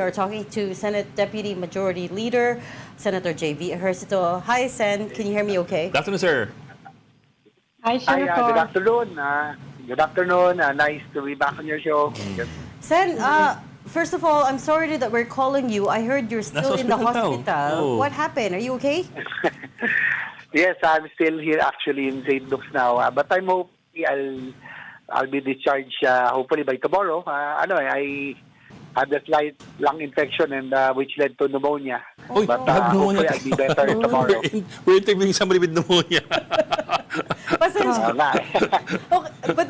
we are talking to Senate Deputy Majority Leader, Senator J.V. Ejercito. Hi, Sen. Can you hear me okay? Good afternoon, sir. Hi, Senator. Good afternoon. Good afternoon. Nice to be back on your show. Sen, first of all, I'm sorry that we're calling you. I heard you're still in the hospital now. hospital. Oh. What happened? Are you okay? Yes, I'm still here actually in St. Luke's now. But I'm hoping I'll be discharged hopefully by tomorrow. I had a slight lung infection and which led to pneumonia. Oy, But pneumonia. hopefully I'll be better tomorrow. We're interviewing somebody with pneumonia. Pasensya. Nga. Okay,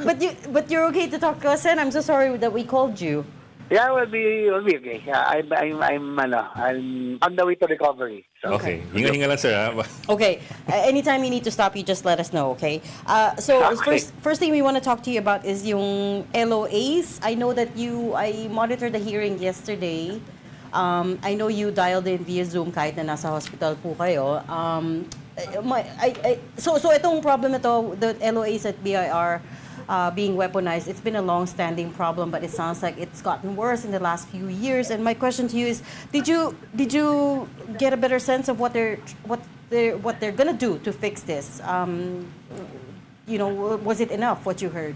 but you're okay to talk to us, Sen. I'm so sorry that we called you. Yeah, we'll be okay. I'm on the way to recovery. So. Okay, hinga-hinga lang, sir. Ha? Okay, anytime you need to stop, you just let us know, okay? So Okay. first thing we want to talk to you about is yung LOAs. I know that I monitored the hearing yesterday. I know you dialed in via Zoom kahit na nasa hospital po kayo. So itong problem na to, the LOAs at BIR being weaponized, it's been a long-standing problem, but it sounds like it's gotten worse in the last few years. And my question to you is, did you get a better sense of what they're gonna do to fix this? Was it enough what you heard?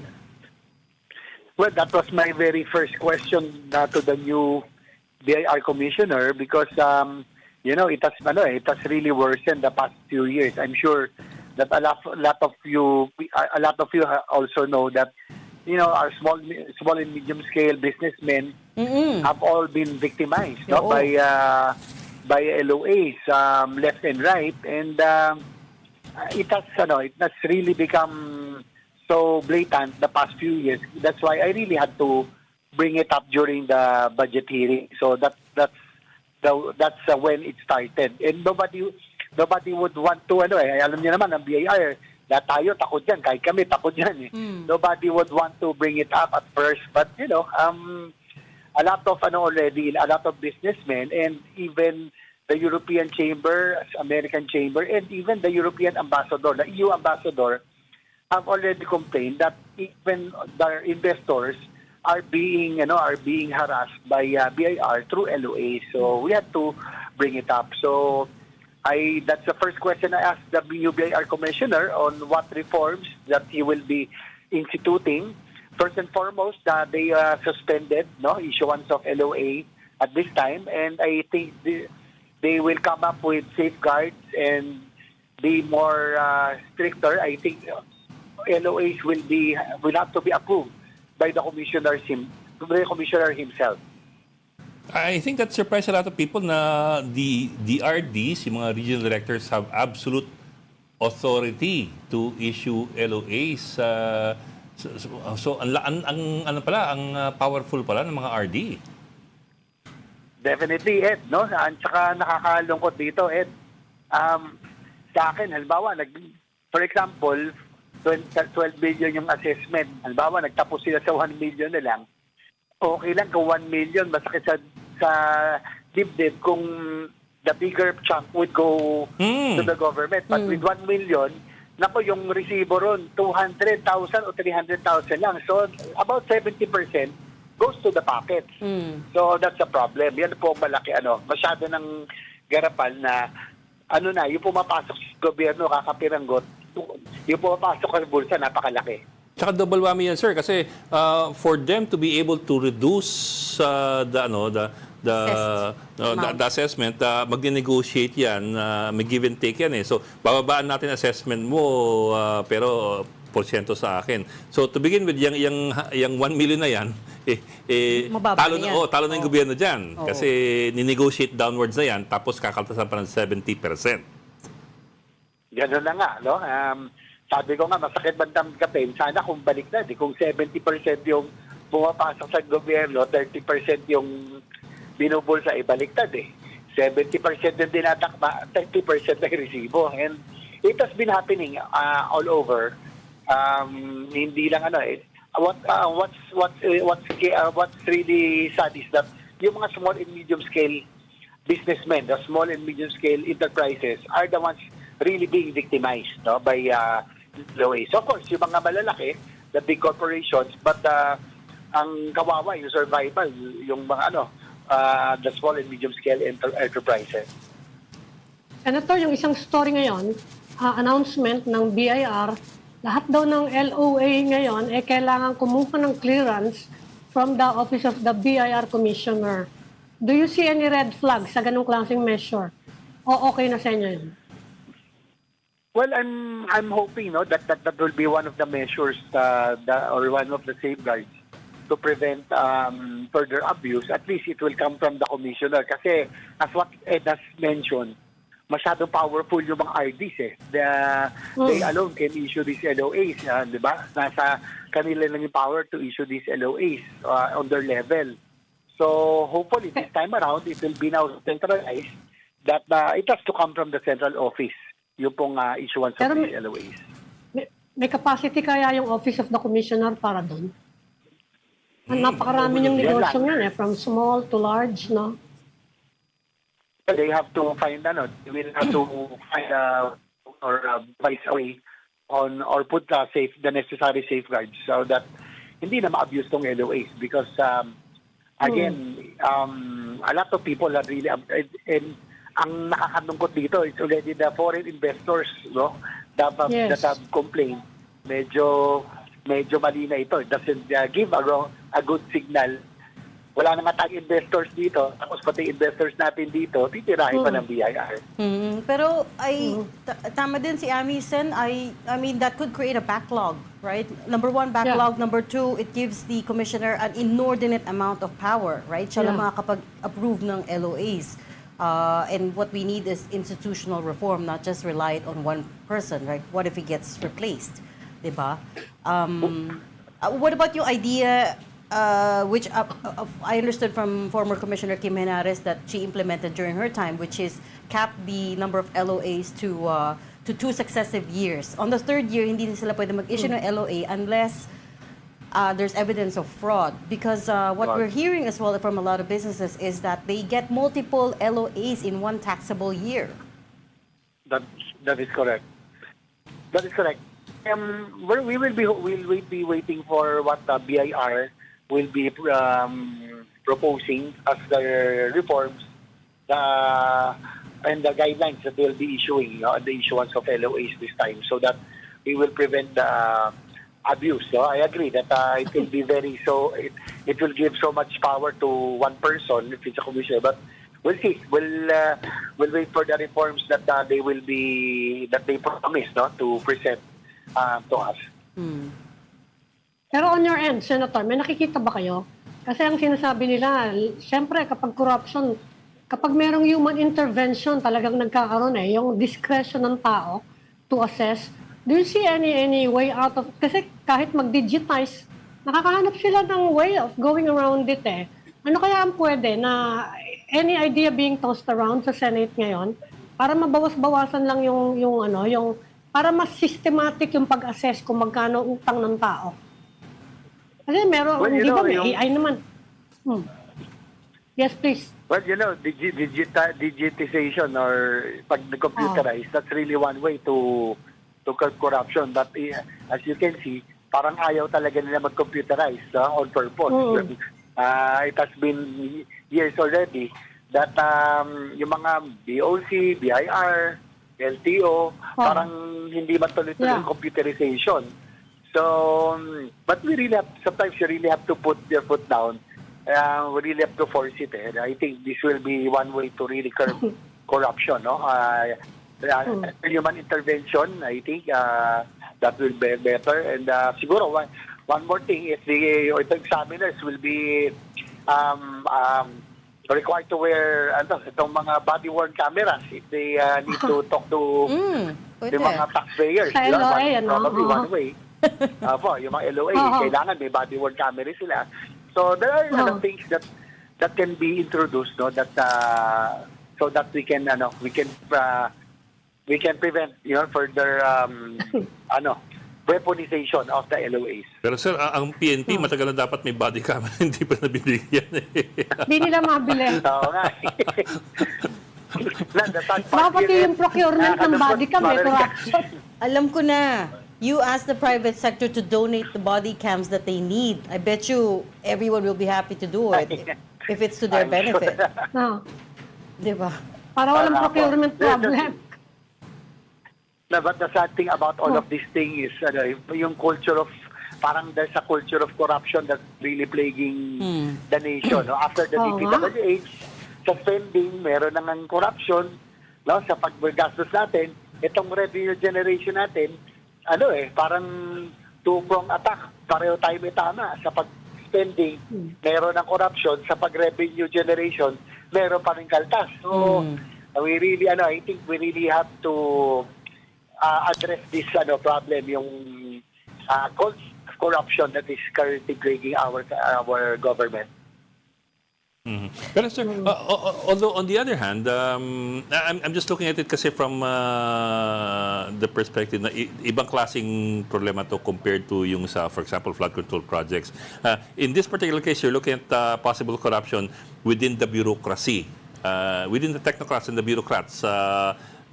Well, that was my very first question to the new BIR commissioner because it has really worsened the past few years. I'm sure that a lot of you also know that our small and medium scale businessmen have all been victimized by LOAs left and right, and it has really become so blatant the past few years. That's why I really had to bring it up during the budget hearing. So that's when it started, and nobody would want to, alam niyo naman, ang BIR, tayo takot yan, kahit kami takot yan. Nobody would want to bring it up at first, but, a lot of businessmen, and even the European Chamber, American Chamber, and even the European Ambassador, the EU Ambassador, have already complained that even their investors are being harassed by BIR through LOA. So we had to bring it up. So that's the first question I asked the new BIR commissioner on what reforms that he will be instituting. First and foremost, they suspended issuance of LOA at this time, and I think they will come up with safeguards and be more stricter. I think LOAs will have to be approved by the commissioner himself. I think that surprised a lot of people na the DRDs, yung mga regional directors, have absolute authority to issue LOAs. So ang powerful pala ng mga RD. Definitely, Ed, no? At saka nakakalungkot dito, Ed. Sa akin, halimbawa, for example, 12 billion yung assessment. Halimbawa, nagtapos sila sa 1 million na lang. Okay lang kung 1 million, masakit sa dibdib kung the bigger chunk would go to the government. But with 1 million, yung resibo ron, 200,000 o 300,000 lang. So, about 70% goes to the pockets. So, that's a problem. Yan po malaki, masyado ng garapan na, yung pumapasok sa gobyerno, kakapiranggot, yung pumapasok sa bulsa, napakalaki. Tsaka double whammy yan, sir, kasi for them to be able to reduce the assessment, mag-negotiate yan, may give and take yan eh. So, bababaan natin assessment mo, pero porsyento sa akin. So, to begin with, yung 1 million na yan, talo na yung gobyerno dyan. Kasi ni-negotiate downwards na yan, tapos kakaltasan pa ng 70%. Gano'n na nga, no? Sabi ko nga, masakit bandang kapin. Sana kung balik na, kung 70% yung pumapasok sa gobyerno, 30% yung binubulsa, ibaliktad eh. 70% yung dinatakma, 30% na resibo. And it has been happening all over. Hindi lang what's really sad is that yung mga small and medium scale businessmen, the small and medium scale enterprises are the ones really being victimized by LOAs. So of course, yung mga malalaki, the big corporations, but ang kawawa, yung survival, yung mga the small and medium scale enterprises. Senator, yung isang story ngayon, announcement ng BIR, lahat daw ng LOA ngayon kailangan kumuha ng clearance from the Office of the BIR Commissioner. Do you see any red flags sa ganung klaseng measure? O okay na sa inyo yun? Well, I'm hoping that will be one of the measures or one of the safeguards to prevent further abuse. At least it will come from the commissioner. Kasi as what Ed has mentioned, masyadong powerful yung mga RDs eh. They alone can issue these LOAs, di ba? Nasa kanila lang yung power to issue these LOAs on their level. So hopefully this time around, it will be now centralized that it has to come from the central office, yung pong issuance of these LOAs. May capacity kaya yung Office of the Commissioner para doon? Napakarami niyang negosyo yan from small to large, no? They have to find, they will have to find or advise a way on or put the necessary safeguards so that hindi na ma-abuse tong LOAs because again, a lot of people are really and ang nakakalungkot dito is already the foreign investors that have complained. Medyo mali na ito. It doesn't give a good signal. Wala na nga tayong investors dito, tapos pati investors natin dito, titirahin pa ng BIR. Pero tama din si Ami Sen, I mean, that could create a backlog, right? Number one, backlog. Yeah. Number two, it gives the commissioner an inordinate amount of power, right? Siya lang makakapag-approve ng LOAs. And what we need is institutional reform, not just rely on one person, right? What if he gets replaced? Diba? What about your idea, which I understood from former Commissioner Kim Henares that she implemented during her time, which is cap the number of LOAs to 2 successive years. On the third year, hindi na sila pwede mag-issue ng LOA unless there's evidence of fraud. Because what we're hearing as well from a lot of businesses is that they get multiple LOAs in one taxable year. That is correct. That is correct. We will be waiting for what the BIR will be proposing as the reforms and the guidelines that they'll be issuing the issuance of LOAs this time so that we will prevent the abuse. I agree that it will be it will give so much power to one person if it's a commissioner, but we'll see. We'll wait for the reforms that they promise to present to us. Pero on your end, Senator, may nakikita ba kayo? Kasi ang sinasabi nila, siyempre kapag corruption, kapag merong human intervention, talagang nagkakaroon yung discretion ng tao to assess. Do you see any way out of, kasi kahit mag-digitize, nakakahanap sila ng way of going around it Ano kaya ang pwede na any idea being tossed around sa Senate ngayon para mabawas-bawasan lang yung para mas systematic yung pag-assess kung magkano utang ng tao? Kasi meron, di ba may AI naman? Yes, please. Well, digitization or pag computerize, that's really one way to curb corruption. But as you can see, parang ayaw talaga nila mag-computerize on purpose. It has been years already that yung mga BOC, BIR, LTO, parang hindi matuloy-tuloy yung computerization. So, but sometimes you really have to put your foot down. We really have to force it. And I think this will be one way to really curb corruption. Human intervention, I think that will be better. And siguro, one more thing is the examiners will be required to wear itong mga body-worn cameras if they need to talk to the mga taxpayers. Sa LOA, probably one way. Yung mga LOA, kailangan may body-worn camera sila. So there are other things that can be introduced, that so that we can prevent further weaponization of the LOAs. Pero sir, ang PNP matagal na dapat may body camera, hindi pa nabibigyan Hindi nila mabili. Oo nga. Dapat yung procurement ng body cam may corruption. Alam ko na. You ask the private sector to donate the body cams that they need. I bet you everyone will be happy to do it. if it's to their I'm sure. benefit. No. Di ba? Para walang Tama po. procurement Yes, problem. But the sad thing about all of this thing is yung culture of, parang there's a culture of corruption that's really plaguing the nation. No? After the Oo nga. DPWH, sa spending, meron nang corruption, no? Sa paggastos natin, itong revenue generation natin, parang two-prong attack. Pareho tayo may tama. Sa pag-spending, meron ng corruption. Sa pag-revenue generation, meron pa rin kaltas. So, we really, I think we really have to address this problem, yung corruption that is currently plaguing our government. Pero sir, although on the other hand, I'm just looking at it kasi from the perspective na ibang klaseng problema to compared to yung sa, for example, flood control projects. In this particular case, you're looking at possible corruption within the bureaucracy, within the technocrats and the bureaucrats,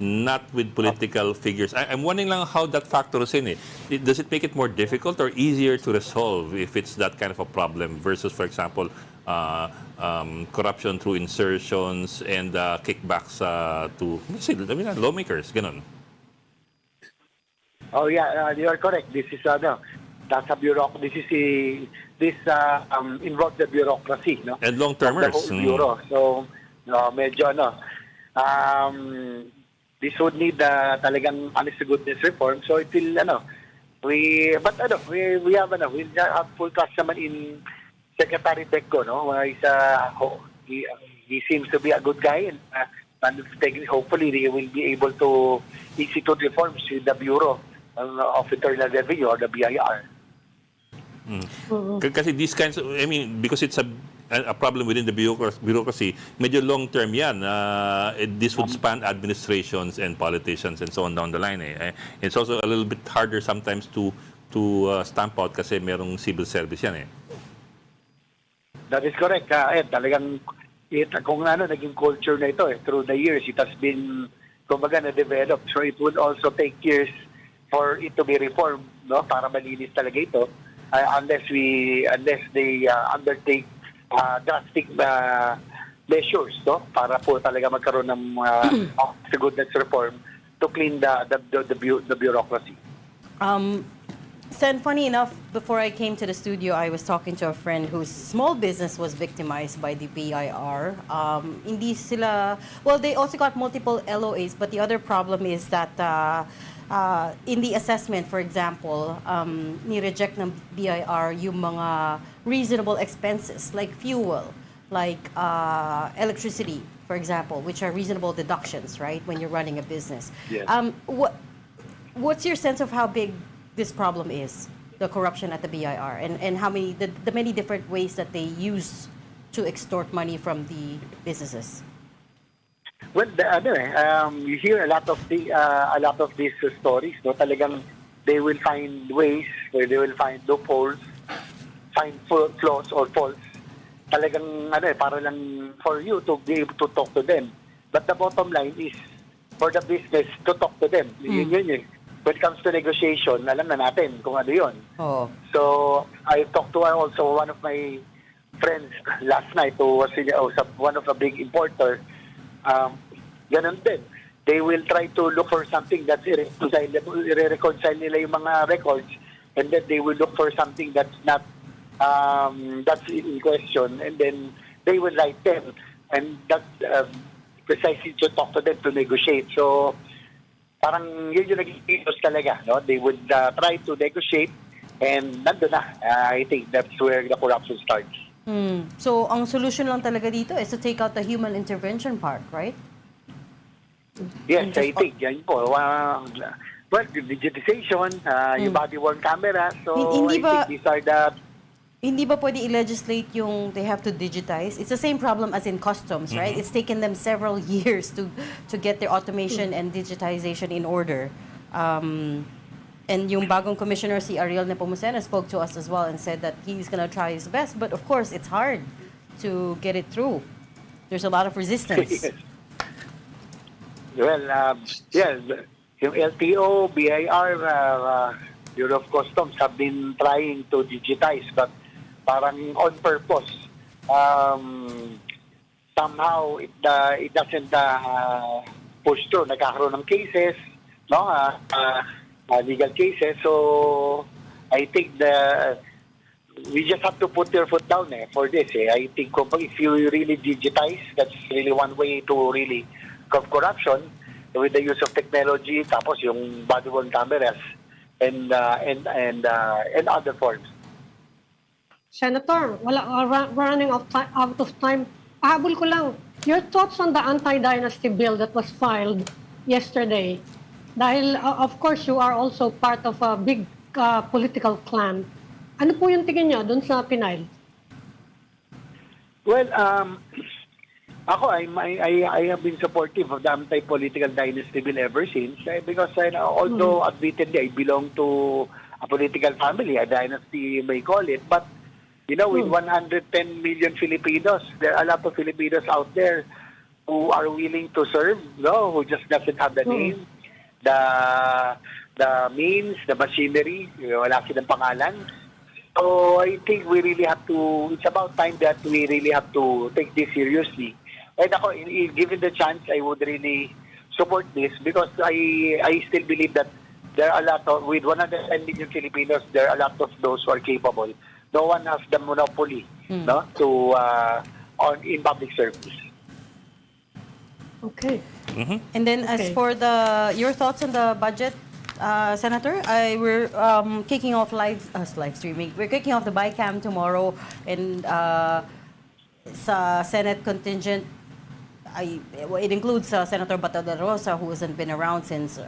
not with political figures. I'm wondering lang how that factors in. Does it make it more difficult or easier to resolve if it's that kind of a problem versus, for example, corruption through insertions and kickbacks to lawmakers, ganon? Oh yeah, you are correct. This is that's a bureaucracy. This involves the bureaucracy, no? And Of long-termers. the whole bureau. So medyo this would need talagang honest to goodness reform. So it will we have full trust naman in Secretary Becco, no? He seems to be a good guy, and hopefully they will be able to institute reforms with the Bureau of Internal Revenue or the BIR. Kasi these kinds of, because it's a problem within the bureaucracy, medyo long-term yan. This would span administrations and politicians and so on down the line. It's also a little bit harder sometimes to stamp out kasi merong civil service yan. That is correct. Talagang kung naging culture na ito through the years, it has been na-develop. So it would also take years for it to be reformed, no? Para malinis talaga ito. Unless they undertake drastic measures, no? Para po talaga magkaroon ng goodness reform to clean the bureaucracy. Sen, funny enough, before I came to the studio, I was talking to a friend whose small business was victimized by the BIR. Hindi sila, well, they also got multiple LOAs, but the other problem is that in the assessment, for example, ni-reject ng BIR yung mga reasonable expenses like fuel, like electricity, for example, which are reasonable deductions, right, when you're running a business. Yes. What's your sense of how big this problem is, the corruption at the BIR, and how many the many different ways that they use to extort money from the businesses? Well, you hear a lot of these stories. No, talagang they will find ways where they will find loopholes, find flaws or faults. Talagang para lang for you to be able to talk to them. But the bottom line is for the business to talk to them. Yun. When it comes to negotiation, alam na natin kung ano yun. Oh. So, I talked to also one of my friends last night who was one of the big importer. Ganun din. They will try to look for something that's irreconcilable, i-reconcile nila yung mga records, and then they will look for something that's not, that's in question, and then they will write them. And that's precisely to talk to them to negotiate. So, parang yun yung naging talaga, no? They would try to negotiate, and nandun na. I think that's where the corruption starts. So, ang solution lang talaga dito is to take out the human intervention part, right? Yes, I think yan po. Well, digitization, yung body-worn camera. So, Hindi ba- I think these are the... Hindi ba pwede i-legislate yung they have to digitize? It's the same problem as in customs, right? It's taken them several years to get their automation and digitization in order. And yung bagong commissioner, si Ariel Nepomuceno, spoke to us as well and said that he's gonna try his best. But of course, it's hard to get it through. There's a lot of resistance. Well, yeah, yung LTO, BIR, Bureau of Customs have been trying to digitize, but parang on purpose. somehow it doesn't push through. Nagkakaroon ng cases, no? Legal cases. So I think we just have to put your foot down for this. I think if you really digitize, that's really one way to really curb corruption with the use of technology, tapos yung body-worn cameras and other forms. Senator, we're running out of time. Pahabol ko lang. Your thoughts on the anti-dynasty bill that was filed yesterday? Dahil, of course, you are also part of a big political clan. Ano po yung tingin niyo dun sa Pinail? Well, ako, I have been supportive of the anti-political dynasty bill ever since because although admittedly I belong to a political family, a dynasty you may call it, but with 110 million Filipinos, there are a lot of Filipinos out there who are willing to serve, who just doesn't have the name, the means, the machinery, wala silang pangalan. So I think we really have to, it's about time that we really have to take this seriously. And ako, given the chance, I would really support this because I still believe that there are a lot of, with 110 million Filipinos, there are a lot of those who are capable. No one has the monopoly in public service. Okay. Mm-hmm. And then as for your thoughts on the budget, Senator, we're kicking off live streaming. We're kicking off the BICAM tomorrow, and sa Senate contingent, it includes Senator Bato de Rosa, who hasn't been around since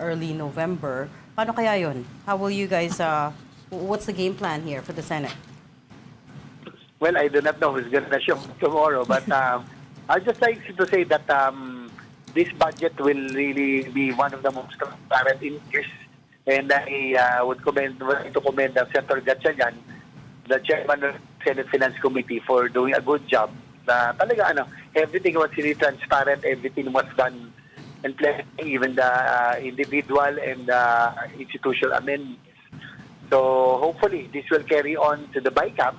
early November. Paano kaya yun? How will you guys? What's the game plan here for the Senate? Well, I do not know who's going to show tomorrow, but I'd just like to say that this budget will really be one of the most transparent in years. And I would like to commend Senator Gatchalian, the chairman of the Senate Finance Committee, for doing a good job. Talaga, everything was really transparent, everything was done and playing, even the individual and institutional amendments. So hopefully this will carry on to the BICAM.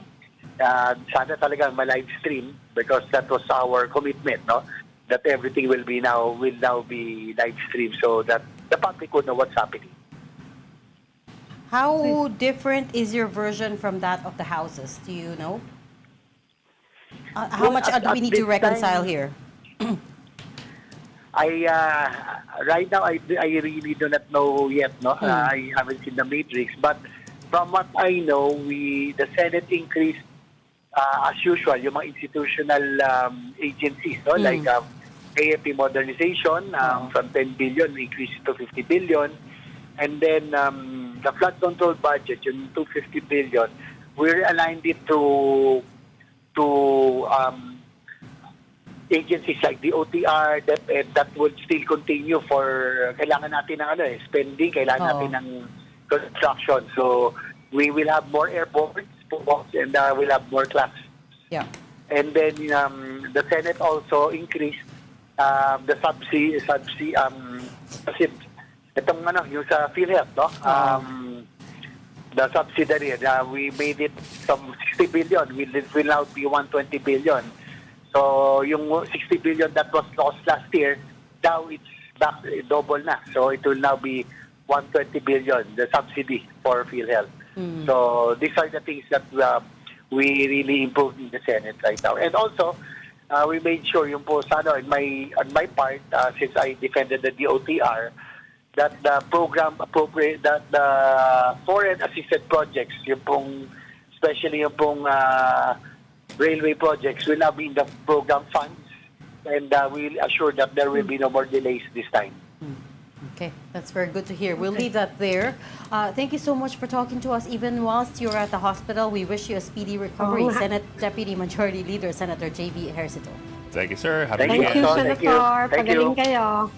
Sana talagang ma-live stream because that was our commitment, no? That everything will now be live stream so that the public would know what's happening. How different is your version from that of the houses? Do you know? How much do we need to reconcile here? Right now I really do not know yet, no? I haven't seen the matrix, but from what I know, the Senate increased as usual yung mga institutional agencies, no? Like AFP modernization from 10 billion increased to 50 billion, and then the flood control budget, yung 250 billion, we aligned it to agencies like the OTR that would still continue for kailangan natin ng spending, kailangan natin ng construction. So we will have more airports and we'll have more classes. Yeah. And then the Senate also increased the itong yung sa PhilHealth, no? The subsidiary, we made it from 60 billion, will now be 120 billion. So yung 60 billion that was lost last year, now it's back double na. So it will now be 120 billion, the subsidy for PhilHealth. So these are the things that we really improved in the Senate right now. And also, we made sure yung po sana on my part, since I defended the DOTR, that the program that the foreign assisted projects, yung pong, especially yung pong railway projects, will now be in the program funds, and we'll assure that there will be no more delays this time. Okay, that's very good to hear. We'll leave that there. Thank you so much for talking to us, even whilst you're at the hospital. We wish you a speedy recovery. Senate Deputy Majority Leader Senator J.B. Ejercito. Thank you, sir. Happy Thank you, weekend. Senator. Thank you. Pagaling kayo.